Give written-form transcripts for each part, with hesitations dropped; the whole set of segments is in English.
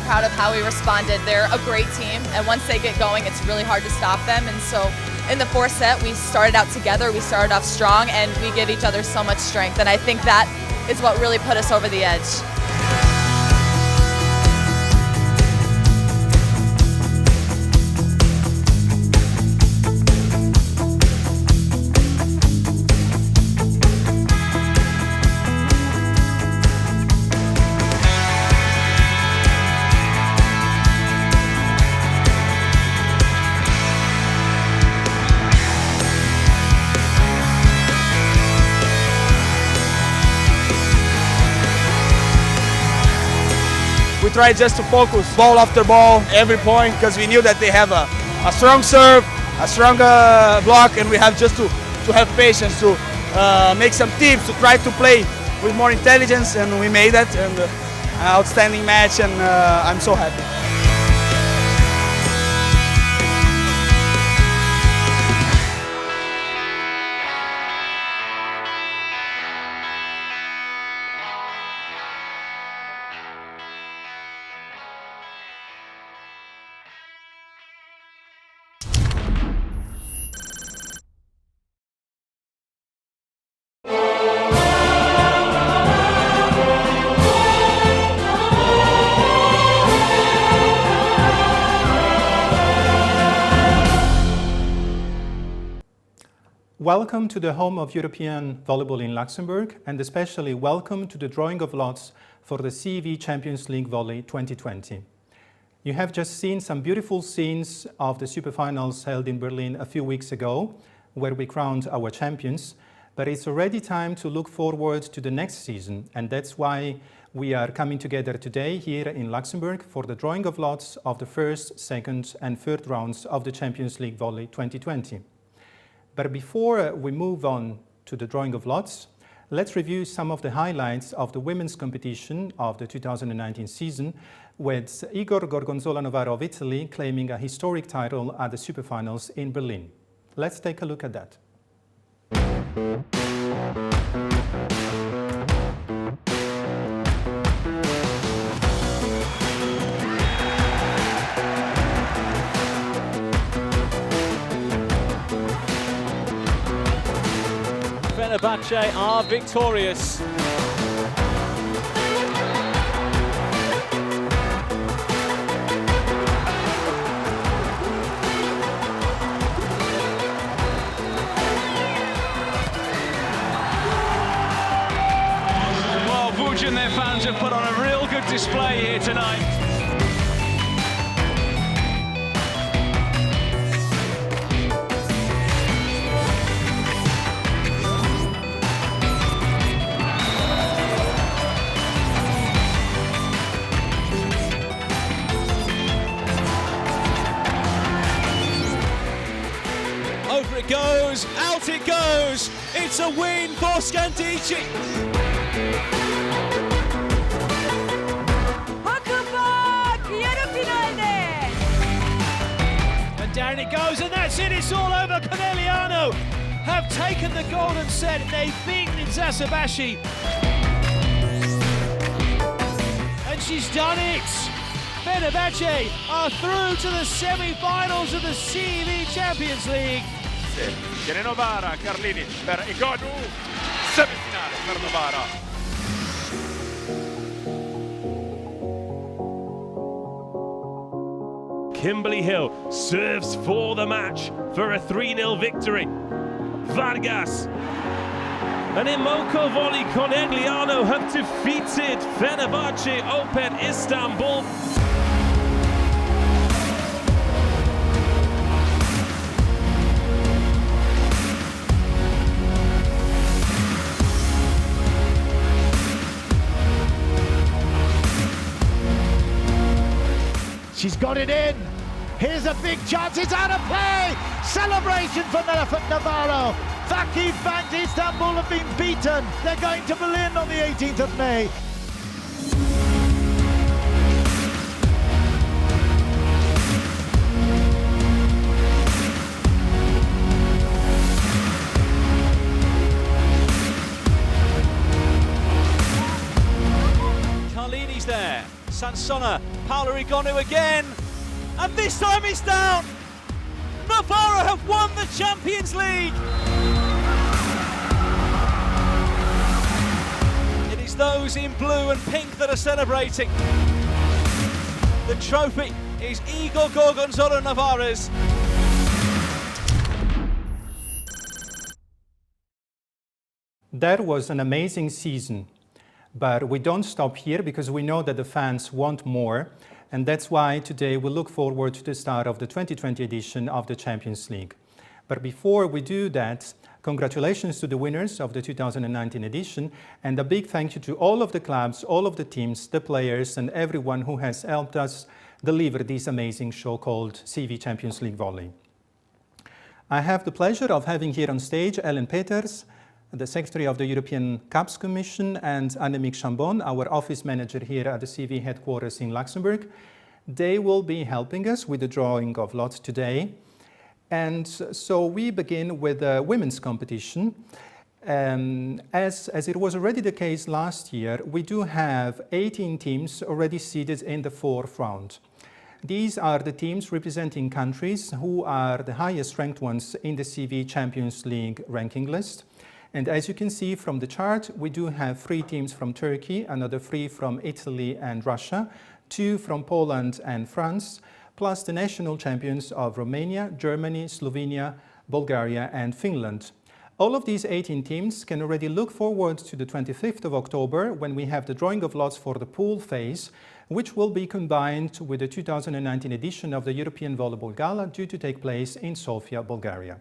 proud of how we responded. They're a great team, and once they get going, it's really hard to stop them. And so in the fourth set, we started out together, we started off strong, and we give each other so much strength. And I think that is what really put us over the edge. We tried just to focus ball after ball, every point, because we knew that they have a strong serve, a strong block, and we have just to have patience, to make some tips, to try to play with more intelligence, and we made that, and an outstanding match, and I'm so happy. Welcome to the home of European volleyball in Luxembourg, and especially welcome to the drawing of lots for the CEV Champions League Volley 2020. You have just seen some beautiful scenes of the superfinals held in Berlin a few weeks ago, where we crowned our champions, but it's already time to look forward to the next season, and that's why we are coming together today here in Luxembourg for the drawing of lots of the first, second and third rounds of the Champions League Volley 2020. But before we move on to the drawing of lots, let's review some of the highlights of the women's competition of the 2019 season, with Igor Gorgonzola-Novara of Italy claiming a historic title at the superfinals in Berlin. Let's take a look at that. Fenerbahce are victorious. Well, Vuj and their fans have put on a real good display here tonight. Over it goes, out it goes. It's a win for Scandicci. And down it goes, and that's it. It's all over. Conegliano have taken the golden set, and they've beaten Zasabashi. And she's done it. Fenerbahce are through to the semi-finals of the CEV Champions League. Viene Novara, Carlini per Igonu, semifinale per Novara. Kimberly Hill serves for the match for a 3-0 victory. Vargas and Imoco Volley Conegliano have defeated Fenerbahce Opet Istanbul. She's got it in. Here's a big chance. It's out of play. Celebration for Melefet Navarro. Vakif Bank Istanbul have been beaten. They're going to Berlin on the 18th of May. Carlini's there. Sansona, Paolo Rigonu again, and this time it's down. Navarra have won the Champions League. It is those in blue and pink that are celebrating. The trophy is Igor Gorgonzola Navarra's. That was an amazing season, but we don't stop here because we know that the fans want more, and that's why today we look forward to the start of the 2020 edition of the Champions League. But before we do that, congratulations to the winners of the 2019 edition, and a big thank you to all of the clubs, all of the teams, the players, and everyone who has helped us deliver this amazing show called CV Champions League Volley. I have the pleasure of having here on stage Ellen Peters, the Secretary of the European Cups Commission, and Annemiek Chambon, our office manager here at the CV headquarters in Luxembourg. They will be helping us with the drawing of lots today. And so we begin with the women's competition. As it was already the case last year, we do have 18 teams already seeded in the fourth round. These are the teams representing countries who are the highest ranked ones in the CV Champions League ranking list. And as you can see from the chart, we do have 3 teams from Turkey, another 3 from Italy and Russia, 2 from Poland and France, plus the national champions of Romania, Germany, Slovenia, Bulgaria and Finland. All of these 18 teams can already look forward to the 25th of October when we have the drawing of lots for the pool phase, which will be combined with the 2019 edition of the European Volleyball Gala due to take place in Sofia, Bulgaria.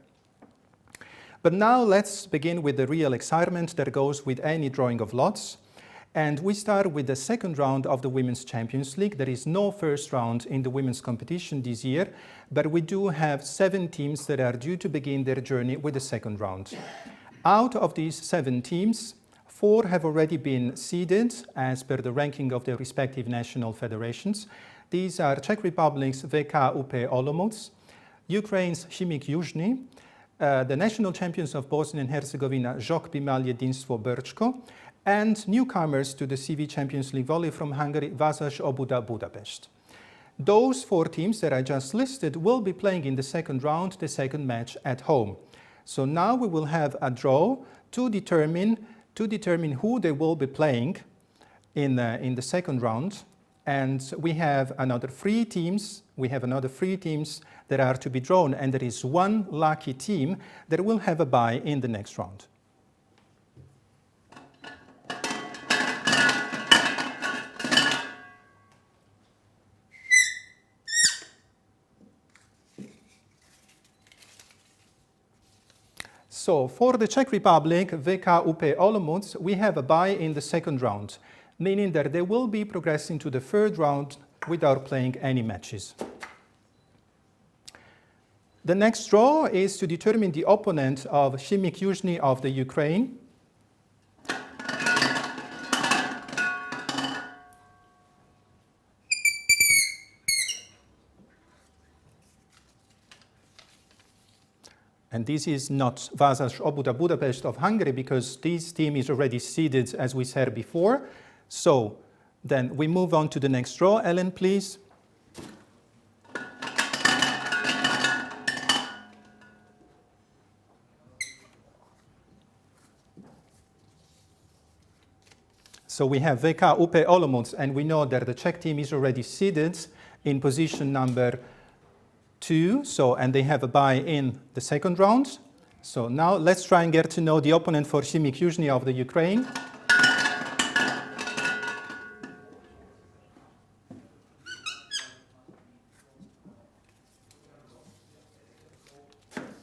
But now let's begin with the real excitement that goes with any drawing of lots. And we start with the second round of the Women's Champions League. There is no first round in the women's competition this year, but we do have 7 teams that are due to begin their journey with the second round. Out of these 7 teams, 4 have already been seeded as per the ranking of their respective national federations. These are Czech Republic's VK UP Olomouc, Ukraine's Chimik Yuzhny, the national champions of Bosnia and Herzegovina, Żok Bimal Jedinstvo Brčko, and newcomers to the CV Champions League Volley from Hungary, Vasas Obuda Budapest. Those 4 teams that I just listed will be playing in the second round, the second match at home. So now we will have a draw to determine who they will be playing in the second round. And we have another 3 teams. That are to be drawn, and there is 1 lucky team that will have a bye in the next round. So for the Czech Republic, VK UP Olomouc, we have a bye in the second round, meaning that they will be progressing to the third round without playing any matches. The next draw is to determine the opponent of Chimik Yuzhny of the Ukraine. And this is not Vasas Obuda Budapest of Hungary because this team is already seeded, as we said before. So then we move on to the next draw. Ellen, please. So we have VK UP Olomouc, and we know that the Czech team is already seeded in position number 2, and they have a bye in the second round. So now let's try and get to know the opponent for Chimik Yuzhny of the Ukraine.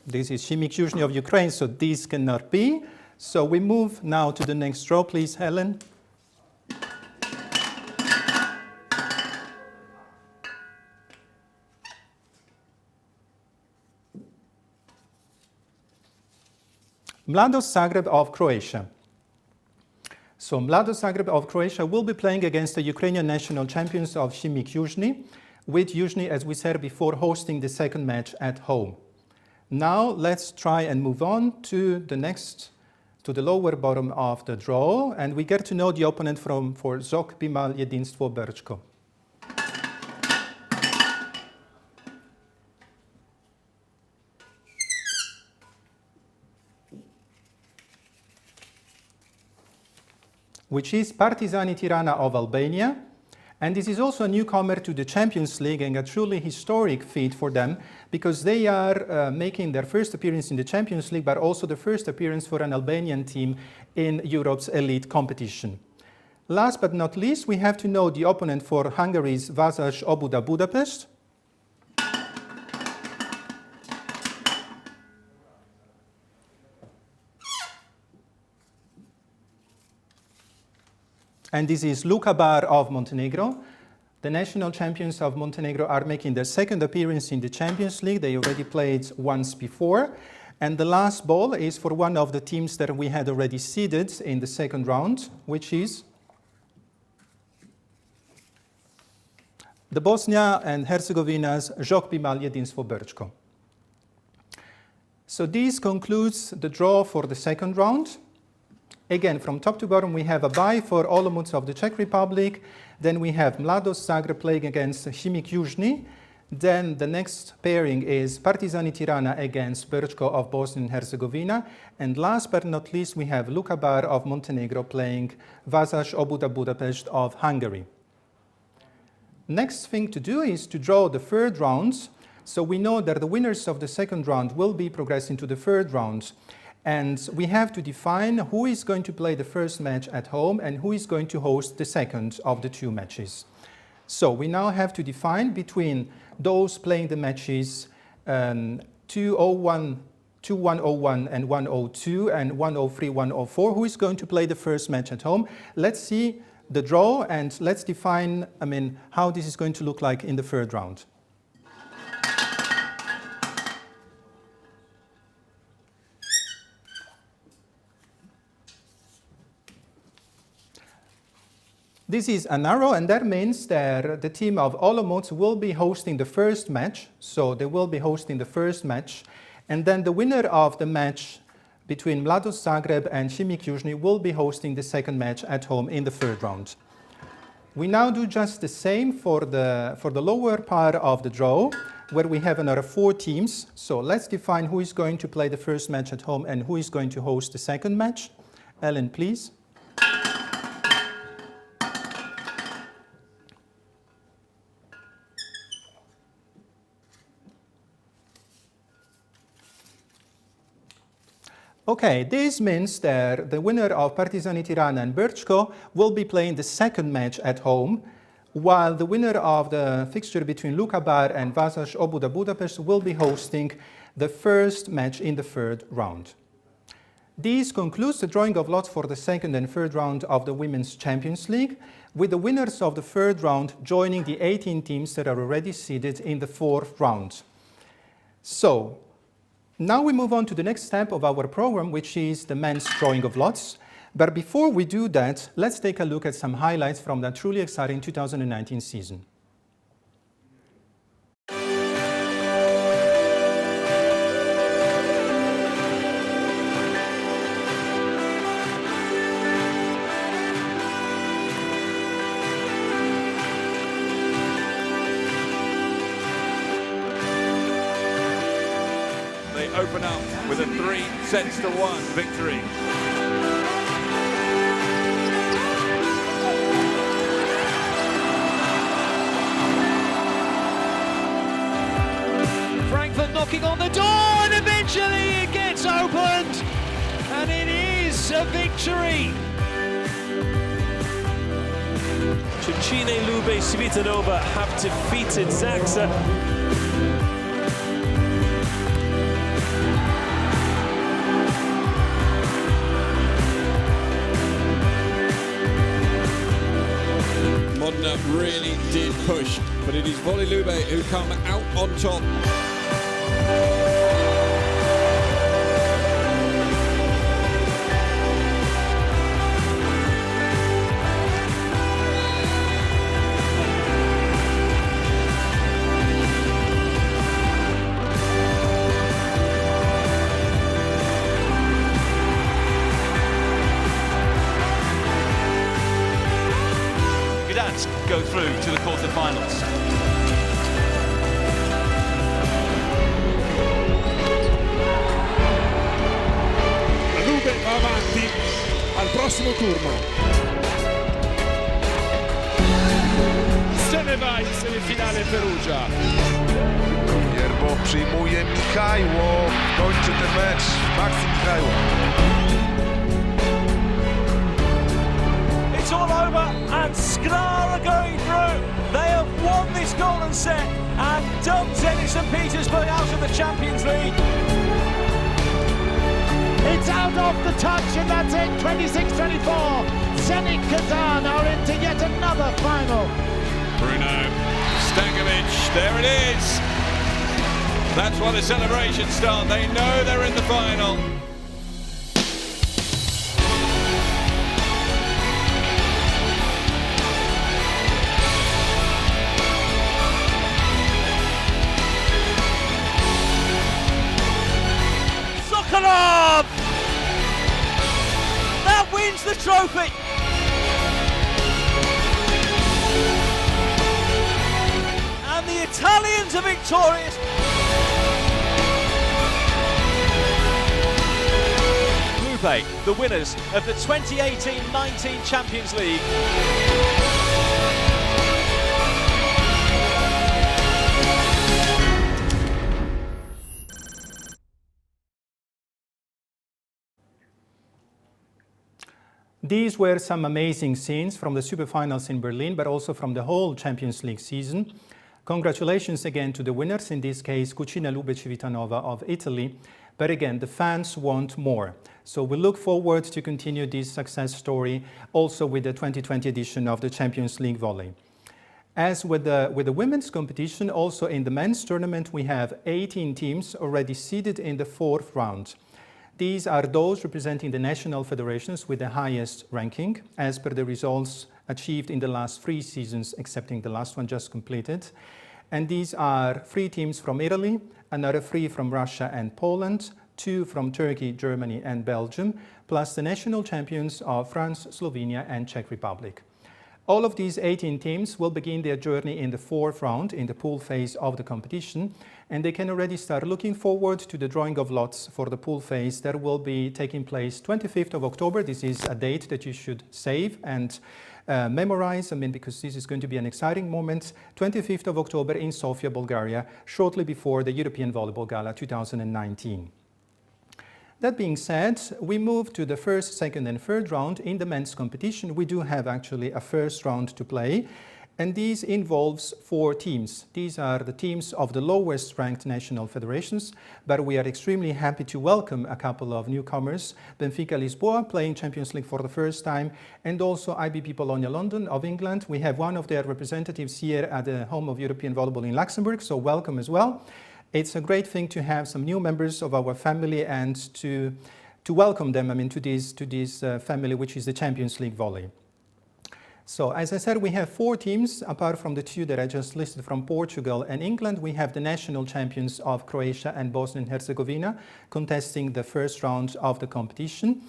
This is Chimik Yuzhny of Ukraine, so this cannot be. So we move now to the next draw, please, Helen. Mladost Zagreb of Croatia. So Mladost Zagreb of Croatia will be playing against the Ukrainian national champions of Chimik Yuzhny, with Yuzhny, as we said before, hosting the second match at home. Now let's try and move on to the lower bottom of the draw, and we get to know the opponent for Żok Bimal Jedinstvo Brčko. which is Partizani Tirana of Albania. And this is also a newcomer to the Champions League and a truly historic feat for them because they are making their first appearance in the Champions League, but also the first appearance for an Albanian team in Europe's elite competition. Last but not least, we have to know the opponent for Hungary's Vasas Óbuda Budapest. And this is Luka Bar of Montenegro. The national champions of Montenegro are making their second appearance in the Champions League. They already played once before. And the last ball is for one of the teams that we had already seeded in the second round, which is the Bosnia and Herzegovina's Žok Bimal Jedinstvo Brčko. So this concludes the draw for the second round. Again, from top to bottom, we have a bye for Olomouc of the Czech Republic. Then we have Mladost Zagreb playing against Chimik Južni. Then the next pairing is Partizani Tirana against Brčko of Bosnia and Herzegovina. And last but not least, we have Luka Bar of Montenegro playing Vasas Óbuda Budapest of Hungary. Next thing to do is to draw the third round. So we know that the winners of the second round will be progressing to the third round. And we have to define who is going to play the first match at home and who is going to host the second of the two matches. So we now have to define between those playing the matches 2-1-1 and 1-2 and 1-3-1-4, who is going to play the first match at home. Let's see the draw and let's define, how this is going to look like in the third round. This is an arrow, and that means that the team of Olomouc will be hosting the first match. So they will be hosting the first match. And then the winner of the match between Mladost Zagreb and Chimik Južni will be hosting the second match at home in the third round. We now do just the same for the lower part of the draw, where we have another 4 teams. So let's define who is going to play the first match at home and who is going to host the second match. Ellen, please. Okay, this means that the winner of Partizani Tirana and Brčko will be playing the second match at home, while the winner of the fixture between Luka Bar and Vasas Óbuda Budapest will be hosting the first match in the third round. This concludes the drawing of lots for the second and third round of the Women's Champions League, with the winners of the third round joining the 18 teams that are already seeded in the fourth round. So, now we move on to the next step of our program, which is the men's drawing of lots. But before we do that, let's take a look at some highlights from that truly exciting 2019 season. Open up with a 3-1 victory. Frankfurt knocking on the door, and eventually it gets opened, and it is a victory. Cecine Lube Svitanova have defeated Zaxa. Modena really did push, but it is Volley Lube who come out on top. Go through to the quarterfinals. La Lube va avanti al prossimo turno. wygrywa i w semifinale Perugia. Jerbo przyjmuje Michajło, kończy ten mecz Maksim Michajło. It's all over and Sklar are going through. They have won this golden set and dumped Zenit St. Petersburg out of the Champions League. It's out off the touch and that's it, 26-24. Zenit Kazan are into yet another final. Bruno Stankovic, there it is. That's why the celebrations start. They know they're in the final. Sokolov! That wins the trophy. And the Italians are victorious. Lube, the winners of the 2018-19 Champions League. These were some amazing scenes from the superfinals in Berlin, but also from the whole Champions League season. Congratulations again to the winners, in this case Cucina Lube Civitanova of Italy. But again, the fans want more. So we look forward to continue this success story also with the 2020 edition of the Champions League Volley. As with the women's competition, also in the men's tournament, we have 18 teams already seeded in the fourth round. These are those representing the national federations with the highest ranking, as per the results achieved in the last 3 seasons, excepting the last one just completed. And these are 3 teams from Italy, another 3 from Russia and Poland, 2 from Turkey, Germany and Belgium, plus the national champions of France, Slovenia and Czech Republic. All of these 18 teams will begin their journey in the fourth round in the pool phase of the competition, and they can already start looking forward to the drawing of lots for the pool phase that will be taking place 25th of October. This is a date that you should save and memorize, because this is going to be an exciting moment. 25th of October in Sofia, Bulgaria, shortly before the European Volleyball Gala 2019. That being said, we move to the first, second and third round. In the men's competition, we do have actually a first round to play, and this involves 4 teams. These are the teams of the lowest ranked national federations, but we are extremely happy to welcome a couple of newcomers, Benfica Lisboa playing Champions League for the first time, and also IBB Bologna London of England. We have one of their representatives here at the home of European Volleyball in Luxembourg, so welcome as well. It's a great thing to have some new members of our family and to welcome them to this family, which is the Champions League Volley. So as I said, we have 4 teams, apart from the 2 that I just listed from Portugal and England. We have the national champions of Croatia and Bosnia and Herzegovina contesting the first round of the competition.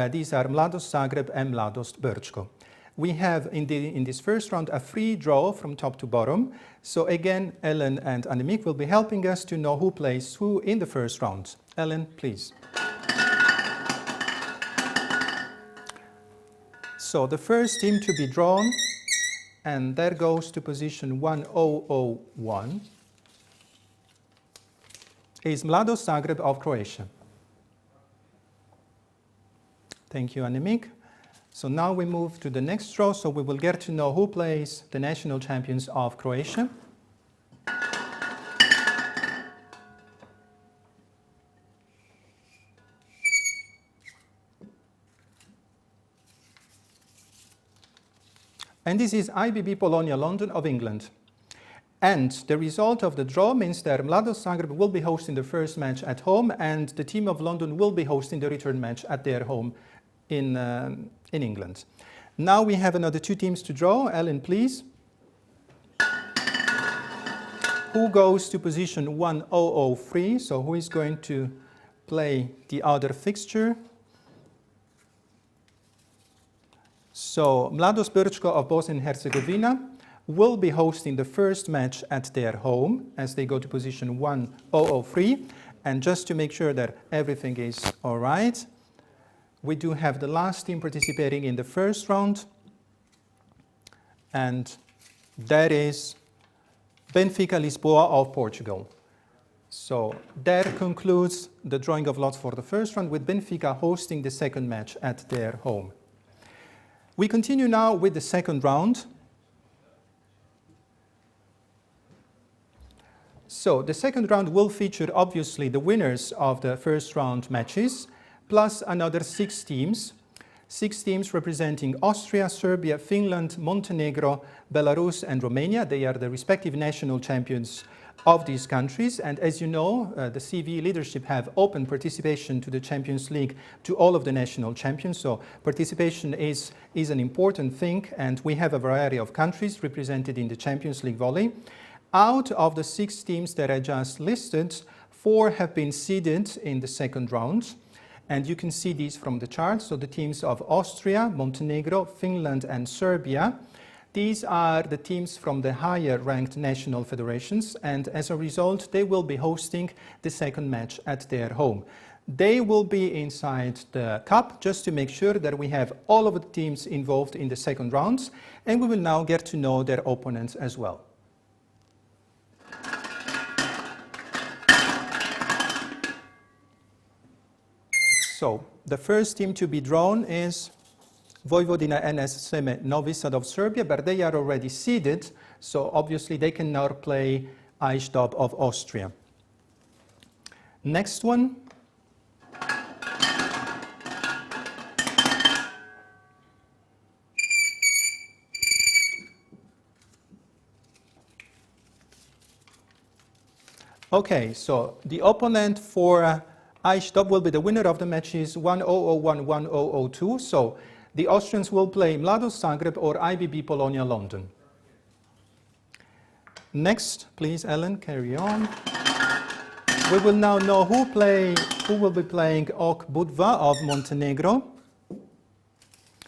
These are Mladost Zagreb and Mladost Brčko. We have in this first round a free draw from top to bottom. So again, Ellen and Annemiek will be helping us to know who plays who in the first round. Ellen, please. So the first team to be drawn, and there goes to position 1001, is Mladost Zagreb of Croatia. Thank you, Annemiek. So now we move to the next draw, so we will get to know who plays the national champions of Croatia. And this is IBB Bologna London of England. And the result of the draw means that Mladost Zagreb will be hosting the first match at home, and the team of London will be hosting the return match at their home in England. Now we have another 2 teams to draw. Ellen, please. Who goes to position 1003? So who is going to play the other fixture? So Mladost Brčko of Bosnia and Herzegovina will be hosting the first match at their home as they go to position 1003. And just to make sure that everything is all right, we do have the last team participating in the first round. And that is Benfica Lisboa of Portugal. So that concludes the drawing of lots for the first round, with Benfica hosting the second match at their home. We continue now with the second round. So the second round will feature obviously the winners of the first round matches, plus another 6 teams. 6 teams representing Austria, Serbia, Finland, Montenegro, Belarus, and Romania. They are the respective national champions of these countries. And as you know, the CVE leadership have open participation to the Champions League to all of the national champions. So participation is an important thing, and we have a variety of countries represented in the Champions League volley. Out of the 6 teams that I just listed, 4 have been seeded in the second round. And you can see these from the chart. So the teams of Austria, Montenegro, Finland, and Serbia. These are the teams from the higher ranked national federations, and as a result, they will be hosting the second match at their home. They will be inside the cup just to make sure that we have all of the teams involved in the second rounds, and we will now get to know their opponents as well. So the first team to be drawn is Vojvodina NS Seme Novi Sad of Serbia, but they are already seeded, so obviously they can now play Eisdorf of Austria. Next one. Okay, so the opponent for Eisdorf will be the winner of the matches 1001-1002. So the Austrians will play Mladost Zagreb or IBB Polonia London. Next, please, Ellen, carry on. We will now know who will be playing Ok Budva of Montenegro.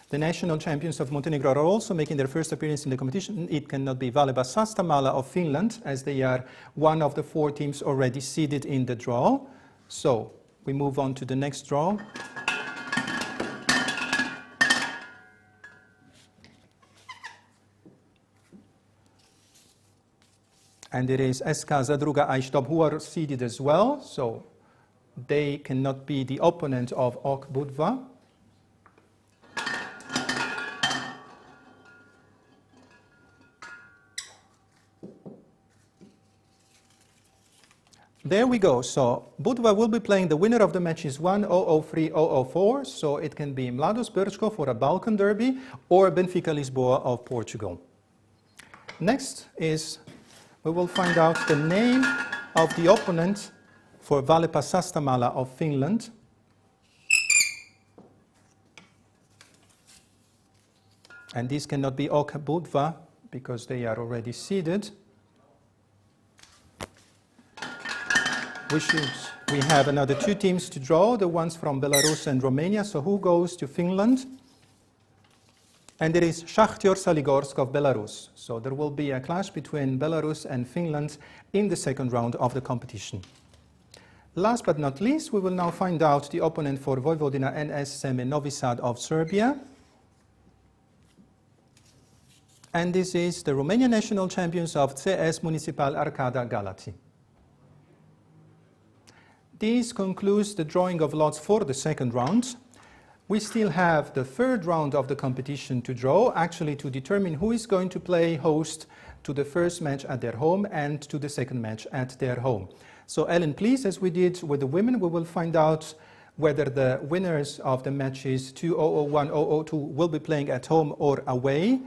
The national champions of Montenegro are also making their first appearance in the competition. It cannot be Valeba Sastamala of Finland, as they are one of the 4 teams already seeded in the draw. So we move on to the next draw. And it is SK Zadruga Eisdorf who are seeded as well, so they cannot be the opponent of Ok Budva. There we go. So Budva will be playing the winner of the matches 1003-004, so it can be Mladost Brčko for a Balkan derby or Benfica Lisboa of Portugal. Next is we will find out the name of the opponent for Valeba Sastamala of Finland. And these cannot be Ok Budva because they are already seeded. We have another 2 teams to draw, the ones from Belarus and Romania. So who goes to Finland? And it is Shakhtyor Saligorsk of Belarus. So there will be a clash between Belarus and Finland in the second round of the competition. Last but not least, we will now find out the opponent for Vojvodina NS Seme Novi Sad of Serbia. And this is the Romanian national champions of CS Municipal Arcada Galati. This concludes the drawing of lots for the second round. We still have the third round of the competition to draw, actually to determine who is going to play host to the first match at their home and to the second match at their home. So Ellen, please, as we did with the women, we will find out whether the winners of the matches 2001-002 will be playing at home or away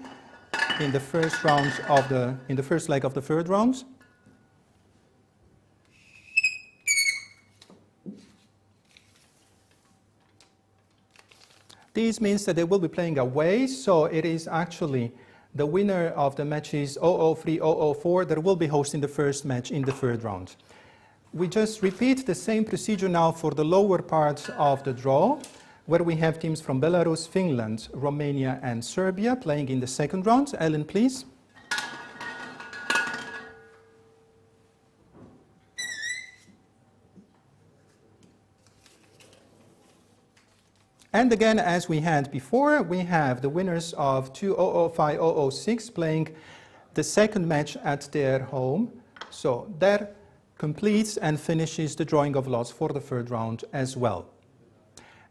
in the first round of in the first leg of the third round. This means that they will be playing away, so it is actually the winner of the matches 003-004 that will be hosting the first match in the third round. We just repeat the same procedure now for the lower part of the draw, where we have teams from Belarus, Finland, Romania, and Serbia playing in the second round. Ellen, please. And again, as we had before, we have the winners of 2005-006 playing the second match at their home. So that completes and finishes the drawing of lots for the third round as well.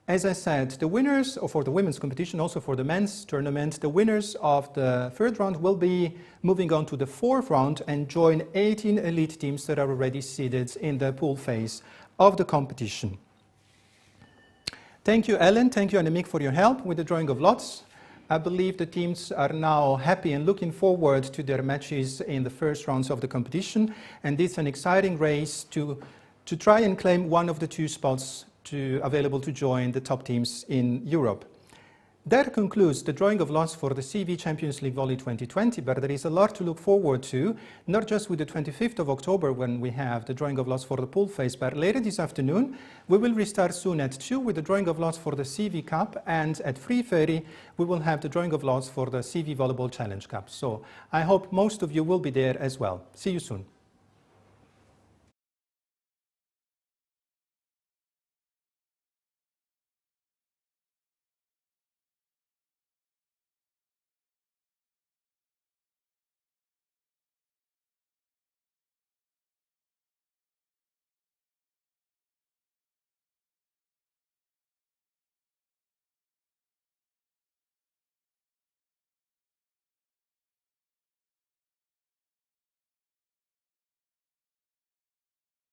As I said, the winners, or for the women's competition, also for the men's tournament, the winners of the third round will be moving on to the fourth round and join 18 elite teams that are already seeded in the pool phase of the competition. Thank you, Ellen. Thank you, Annemiek, for your help with the drawing of lots. I believe the teams are now happy and looking forward to their matches in the first rounds of the competition. And it's an exciting race to try and claim one of the two spots available to join the top teams in Europe. That concludes the drawing of lots for the CV Champions League Volley 2020, but there is a lot to look forward to, not just with the 25th of October when we have the drawing of lots for the pool phase, but later this afternoon we will restart soon at 2 with the drawing of lots for the CV Cup, and at 3:30 we will have the drawing of lots for the CV Volleyball Challenge Cup. So I hope most of you will be there as well. See you soon.